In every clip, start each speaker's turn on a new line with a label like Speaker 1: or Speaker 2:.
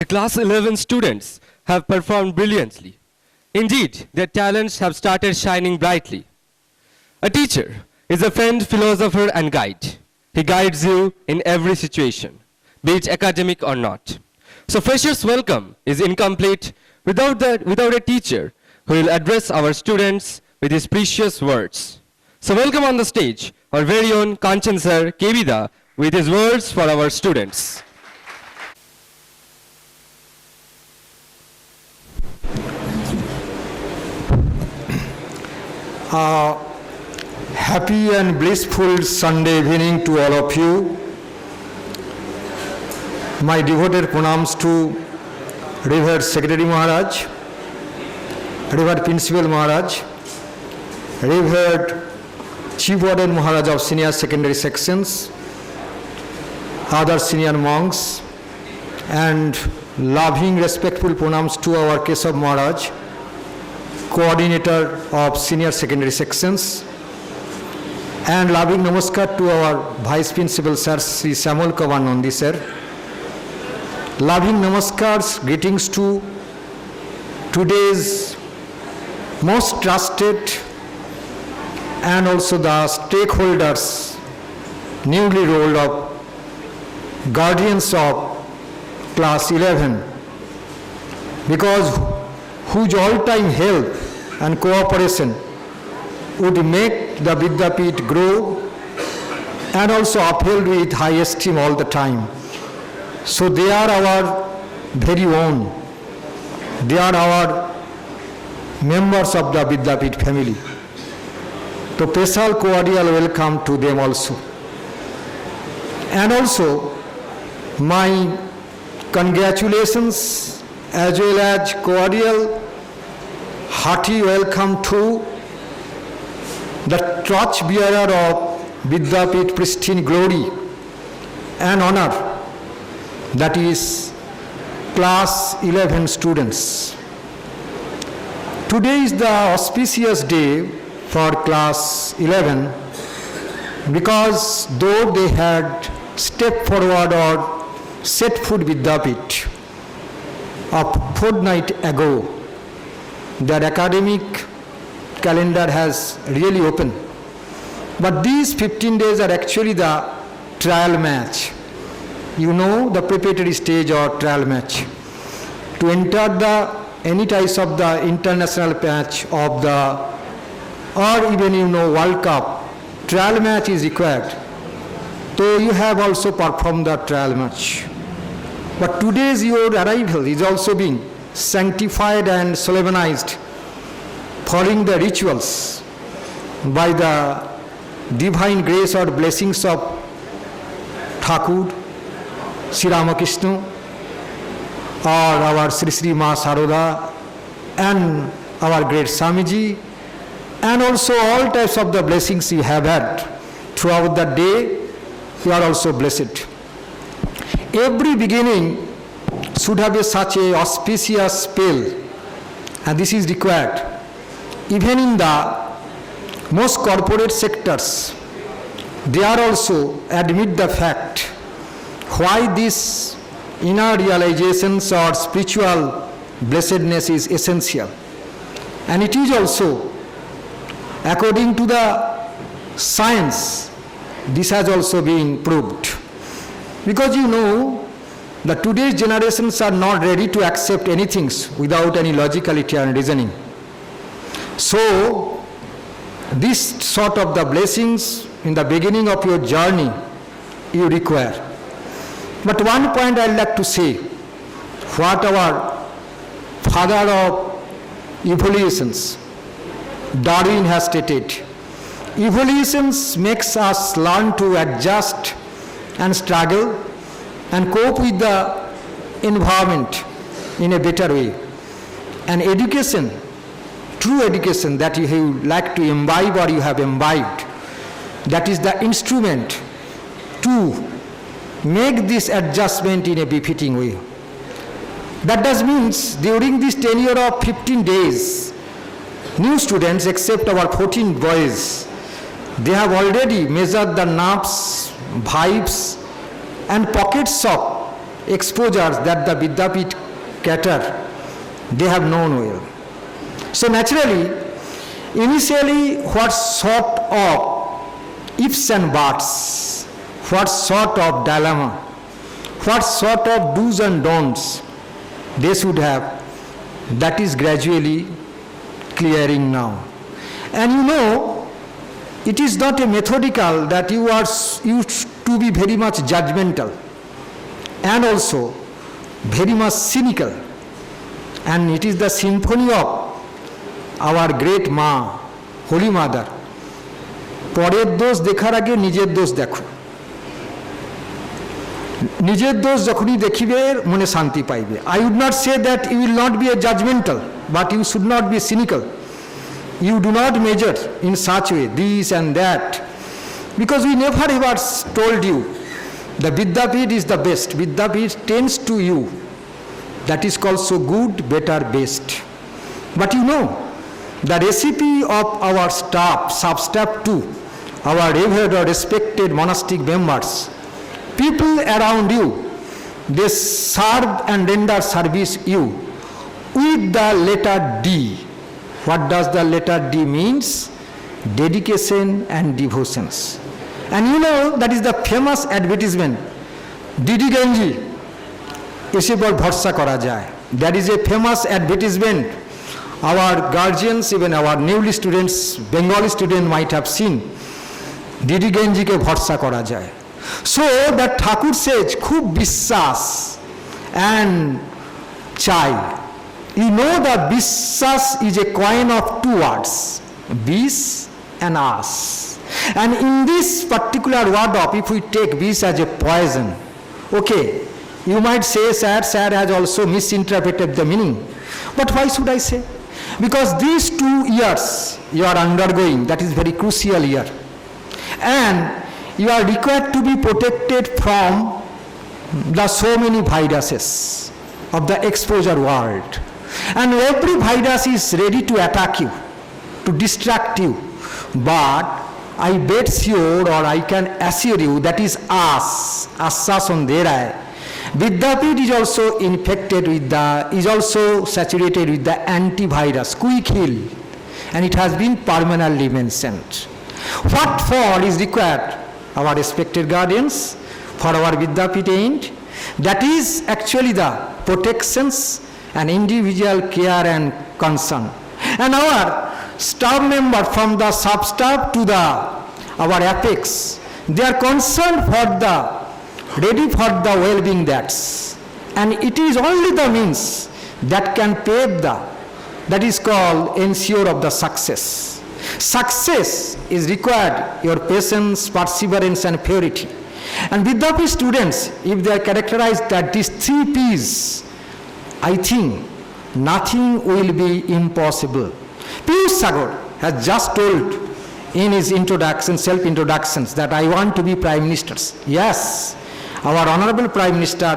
Speaker 1: class 11 students have performed brilliantly. Indeed, their talents have started shining brightly. A teacher is a friend, philosopher, and guide. He guides you in every situation, be it academic or not. So freshers' welcome is incomplete without a teacher who will address our students with his precious words. So welcome on the stage our very own Kanchan sir, Kevida, with his words for our students.
Speaker 2: Happy and blissful Sunday evening to all of you. My devoted pranams to Revered Secretary Maharaj, Revered Principal Maharaj, Revered Chief Warden Maharaj of Senior Secondary Sections, other senior monks, and loving, respectful pranams to our Keshav Maharaj, Coordinator of Senior Secondary Sections, and loving namaskar to our Vice Principal Sir, Sri Samuel Kavan Nandi sir. Loving namaskars, greetings to today's most trusted and also the stakeholders, newly rolled up guardians of class 11, because whose all-time help and cooperation would make the Vidyapith grow and also upheld with high esteem all the time. So they are our very own. They are our members of the Vidyapith family. So special cordial welcome to them also. And also my congratulations as well as cordial hearty welcome to the torch bearer of Vidyapith pristine glory and honor, that is class 11 students. Today is the auspicious day for class 11 because though they had stepped forward or set foot Vidyapith a fortnight ago, their academic calendar has really opened. But these 15 days are actually the trial match. You know, the preparatory stage or trial match. To enter any types of the international match of or even World Cup, trial match is required. So you have also performed the trial match. But today's your arrival is also being sanctified and solemnized, following the rituals by the divine grace or blessings of Thakur, Sri Ramakrishna, or our Sri Sri Ma Saroda, and our great Swamiji, and also all types of the blessings you have had throughout the day, you are also blessed. Every beginning should have such a auspicious spell, and this is required. Even in the most corporate sectors, they are also admit the fact why this inner realizations or spiritual blessedness is essential. And it is also, according to the science, this has also been proved. Because the today's generations are not ready to accept anything without any logicality and reasoning. So, this sort of the blessings in the beginning of your journey you require. But one point I'd like to say, what our father of evolutions, Darwin, has stated, evolutions makes us learn to adjust and struggle and cope with the environment in a better way. And education, true education that you like to imbibe or you have imbibed, that is the instrument to make this adjustment in a befitting way. That does means during this tenure of 15 days, new students, except our 14 boys, they have already measured the nerves, vibes, and pockets of exposures that the Vidyapith cater, they have known well. So naturally, initially what sort of ifs and buts, what sort of dilemma, what sort of do's and don'ts they should have, that is gradually clearing now. And you know, it is not a methodical that you are used to be very much judgmental and also very much cynical. And it is the symphony of our great Ma, Holy Mother. পরের দোষ দেখার আগে নিজের দোষ দেখো, নিজের দোষ যখনই দেখিবে মনে শান্তি পাইবে. I would not say that you will not be a judgmental, but you should not be cynical. You do not measure in such way this and that, because we never ever told you the Vidyapith is the best. Vidyapith tends to you. That is called so good, better, best. But you know, the recipe of our staff, sub-staff too, our revered or respected monastic members, people around you, they serve and render service you with the letter D. What does the letter D means? Dedication and devotions. And you know, that is the famous advertisement, Didi Ganji, এসে পর ভরসা করা যায়. That is a famous advertisement. Our guardians, even our newly students, Bengali student might have seen. Didi Ganji ke bharsa kora jay. So that Thakur says, khub বিশ্বাস and chai. You know that বিশ্বাস is a coin of two words, bis and as. And in this particular word of, if we take bis as a poison, okay, you might say, sir has also misinterpreted the meaning. But why should I say? Because these 2 years you are undergoing, that is very crucial year. And you are required to be protected from the so many viruses of the exposure world. And every virus is ready to attack you, to distract you. But I bet sure, or I can assure you, that is us, assas on therai. Vidyapith is also infected with is also saturated with the antivirus, quick heal, and it has been permanently mentioned. What for is required, our respected guardians, for our Vidyapith end? That is actually the protections and individual care and concern. And our staff member from the sub-staff to our apex, they are concerned for ready for the well-being that's. And it is only the means that can pave that is called ensure of the success. Success is required your patience, perseverance and purity. And Vidyapith students, if they are characterized that these 3 P's, I think nothing will be impossible. Piyush Sagar has just told in his introduction, self-introductions, that I want to be Prime Ministers. Yes, our Honorable Prime Minister,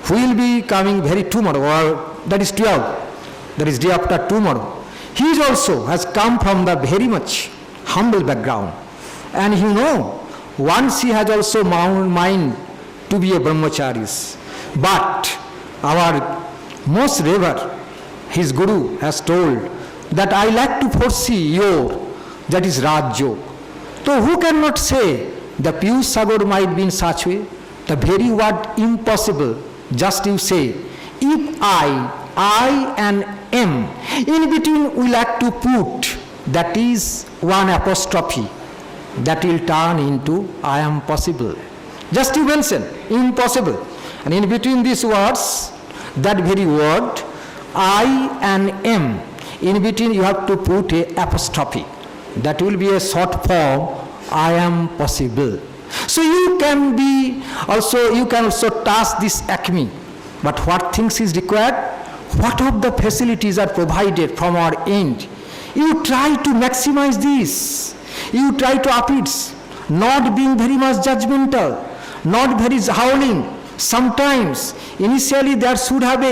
Speaker 2: who will be coming very tomorrow, or that is 12, that is day after tomorrow, he also has come from the very much humble background. And you know, once he has also mind to be a brahmacharis. But our most revered, his guru has told that I like to foresee your, that is Raj Yog. So who cannot say the Piyush Sagar might be in such way? The very word impossible, just you say, if I and am, in between we like to put, that is one apostrophe, that will turn into I am possible. Just you mention, impossible. And in between these words, that very word, I and am, in between you have to put a apostrophe. That will be a short form, I am possible. So you can also task this acme. But what things is required? What of the facilities are provided from our end? You try to maximize this. You try to up it, not being very much judgmental, not very howling. Sometimes, initially there should have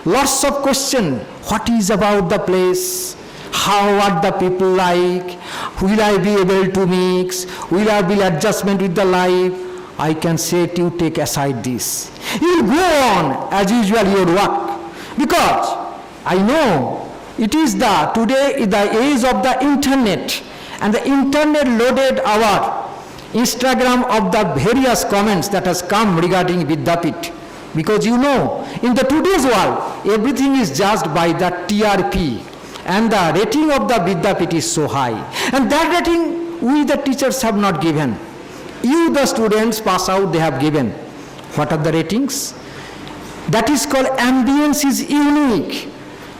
Speaker 2: lots of question. What is about the place? How are the people like? Will I be able to mix? Will I be adjustment with the life? I can say to you, take aside this. You will go on as usual your work. Because I know it is today the age of the internet, and the internet loaded our Instagram of the various comments that has come regarding Vidyapith. Because you know, in the today's world, everything is judged by the TRP, and the rating of the Vidyapith is so high. And that rating we the teachers have not given. You the students pass out, they have given. What are the ratings? That is called ambience is unique.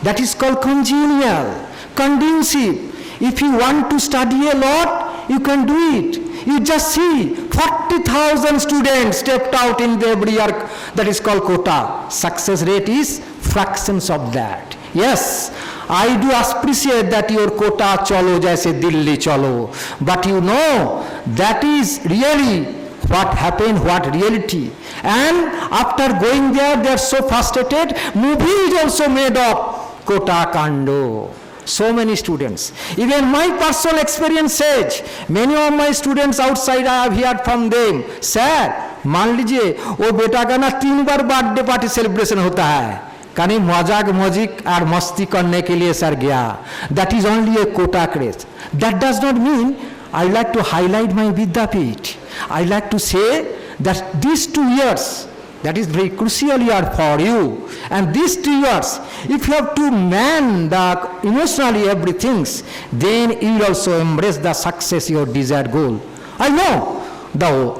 Speaker 2: That is called congenial, conducive. If you want to study a lot, you can do it. You just see 40,000 students stepped out in every year. That is called quota. Success rate is fractions of that. Yes, I do appreciate that your quota chalo jaise Delhi chalo. But you know, that is really what happened, what reality. And after going there, they are so frustrated. Movie is also made of quota kando. So many students. Even my personal experience says, many of my students outside I have heard from them, sir, मान लीजिए वो बेटा का ना 3 बार birthday party celebration होता है, कहीं मजाक मजिक और मस्ती करने के लिए सर गया. That is only a quota craze. That does not mean I like to highlight my Vidyapith. I like to say that these 2 years, that is very crucial year for you. And these 2 years, if you have to man the emotionally everything, then you will also embrace the success, your desired goal. I know the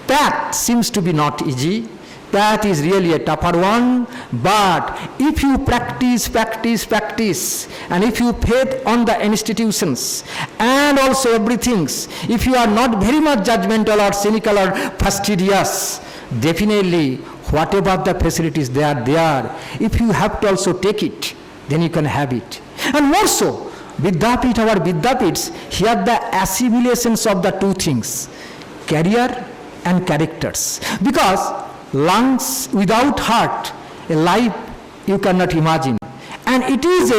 Speaker 2: path seems to be not easy. Path is really a tougher one. But if you practice, and if you faith on the institutions and also everything, if you are not very much judgmental or cynical or fastidious, definitely whatever the facilities they are there, if you have to also take it, then you can have it. And more so, Vidyapith, our Vidyapiths, here the assimilations of the 2 things, career and characters. Because lungs without heart, a life you cannot imagine. And it is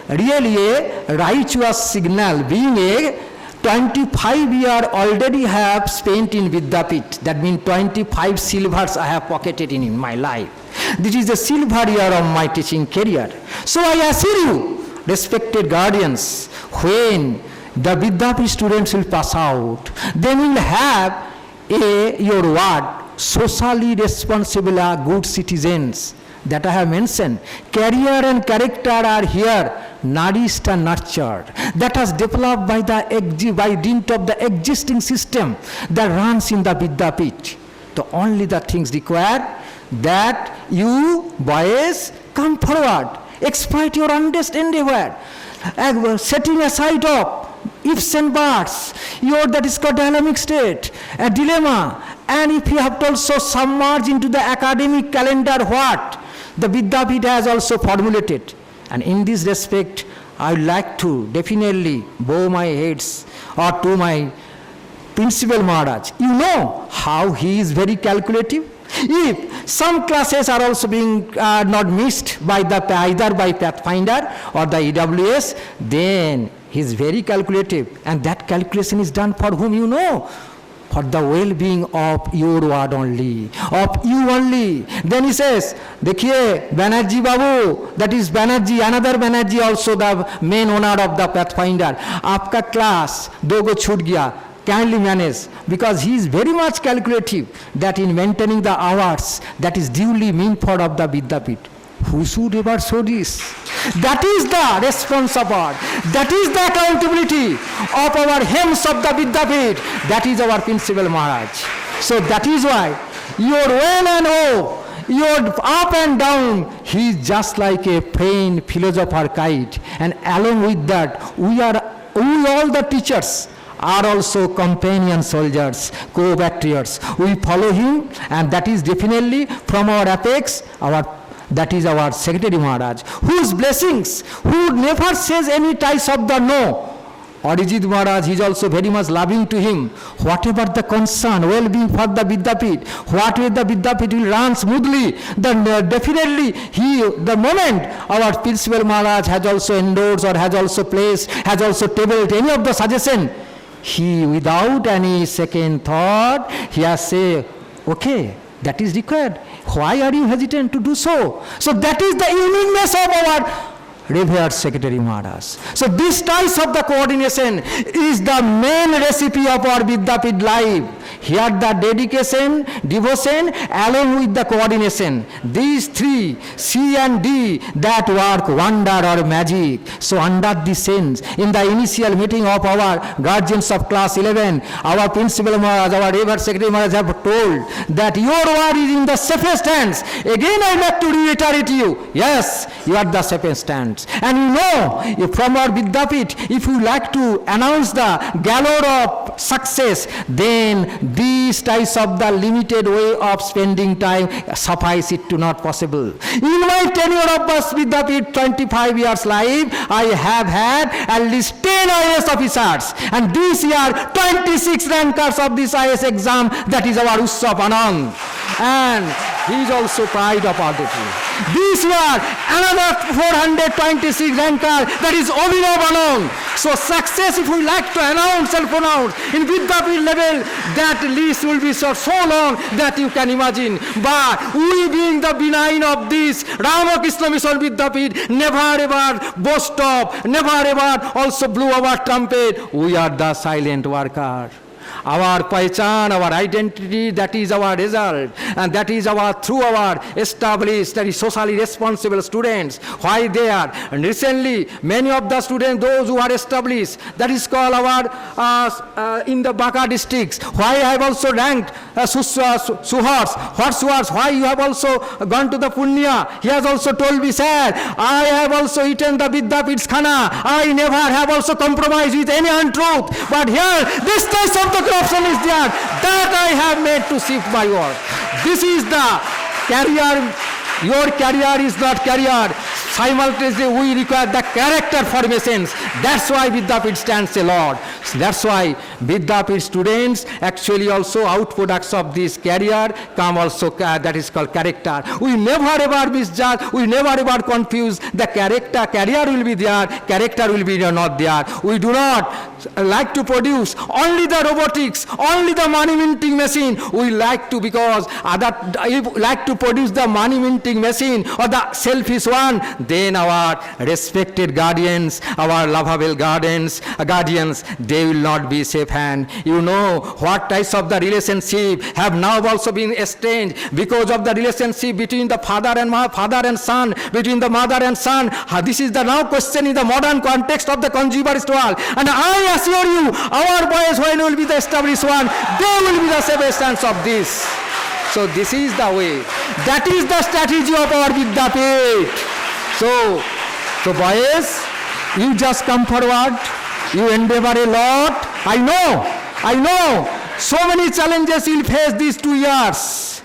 Speaker 2: really a righteous signal, being a 25 years already have spent in Vidyapith. That means 25 silvers I have pocketed in my life. This is the silver year of my teaching career. So I assure you, respected guardians, when the Vidyapith students will pass out, they will have your word, socially responsible good citizens that I have mentioned. Career and character are here, nourished and nurtured. That has developed by dint of the existing system that runs in the Vidyapith. The only the things required that you boys come forward, exploit your understanding, setting aside of ifs and buts, your that is called dynamic state, a dilemma. And if you have to also submerge into the academic calendar what the Vidyapith has also formulated. And in this respect, I would like to definitely bow my heads or to my Principal Maharaj. You know how he is very calculative. If some classes are also being not missed by either by Pathfinder or the EWS, then he is very calculative. And that calculation is done for whom you know? For the well-being of your ward only, of you only. Then he says, देखिए Banerjee Babu, that is Banerjee, another Banerjee also the main owner of the Pathfinder. आपका class 2 गो छूट गया, kindly manage, because he is very much calculative that in maintaining the hours that is duly meant for of the Vidyapith. Who should ever show this? That is the response of our, that is the accountability of our hymns of the Vidyapith. That is our Principal Maharaj. So that is why your well and oh, your up and down, he is just like a plain philosopher kite. And along with that, we all the teachers are also companion soldiers, co-patriots. We follow him, and that is definitely from our apex, that is our Secretary Maharaj, whose blessings, who never says any ties of the no. Arijit Maharaj, he is also very much loving to him. Whatever the concern, well-being for the Vidyapith, what way the Vidyapith will run smoothly, then definitely the moment our Principal Maharaj has also endorsed or has also placed, has also tabled any of the suggestion, he without any second thought, he has said, okay, That is required. Why are you hesitant to do so? So that is the uniqueness of our revered Secretary Maharaj. So this type of the coordination is the main recipe of our Vidyapith life. Here the dedication, devotion, along with the coordination. These three, C and D, that work wonder or magic. So under this sense, in the initial meeting of our guardians of class 11, our principal Maharaj, our revered Secretary Maharaj have told that your word is in the safest hands. Again I like to reiterate to you, yes, you are the safest hands. And you know, if from our Vidyapith, if you like to announce the galore of success, then these types of the limited way of spending time suffice it to not possible. In my tenure of this Vidyapith 25 years life, I have had at least 10 IAS officers, and this year 26 rankers of this IAS exam, that is our Utsav Anand. And he is also pride of our country. This year, another 426 ranker, that is Abhinav Anand. So success, if we like to announce and pronounce, in Vidyapith level, that list will be so long that you can imagine. But we being the benign of this, Ramakrishna Mission Vidyapith, never ever boast of, never ever also blew our trumpet. We are the silent worker. Our pahchan, our identity, that is our result, and that is our through our established, that is socially responsible students. Why they are? And recently, many of the students, those who are established, that is called our in the Baka districts. Why I have also ranked Suhars, Horsewars. Why you have also gone to the Punya? He has also told me, sir, I have also eaten the Vidyapith's khana. I never have also compromised with any untruth. But here, this type of the corruption is there, that I have made to shift my work. This is the career. Your career is not career. Simultaneously, we require the character formations. That's why Vidyapith stands a lot. So that's why Vidyapith students actually also outproducts of this career come also, that is called character. We never ever misjudge, we never ever confuse the character. Career will be there, character will be not there. We do not like to produce only the robotics, only the money minting machine. We like to, because like to produce the money minting machine or the selfish one, then our respected guardians, our lovable guardians, they will not be safe hand. You know what types of the relationship have now also been estranged because of the relationship between the father and son, between the mother and son. This is the now question in the modern context of the consumerist world. And I assure you, our boys, when will be the established one, they will be the safest hands of this. So this is the way. That is the strategy of our Vidyapith. So boys, you just come forward, you endeavor a lot. I know, so many challenges you'll face these 2 years.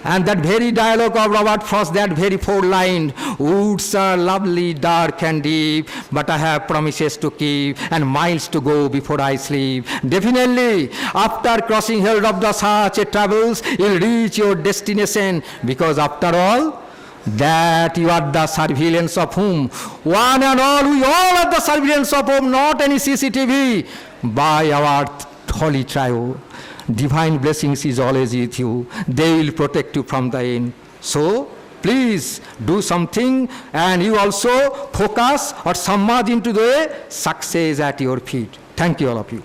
Speaker 2: And that very dialogue of Robert Frost, that very 4-line, woods are lovely, dark and deep, but I have promises to keep and miles to go before I sleep. Definitely, after crossing hell of the such travels, you'll reach your destination, because after all, that you are the surveillance of whom? One and all, we all are the surveillance of whom, not any CCTV, by our holy trio. Divine blessings is always with you. They will protect you from the end. So, please do something, and you also focus or submerge into the success at your feet. Thank you, all of you.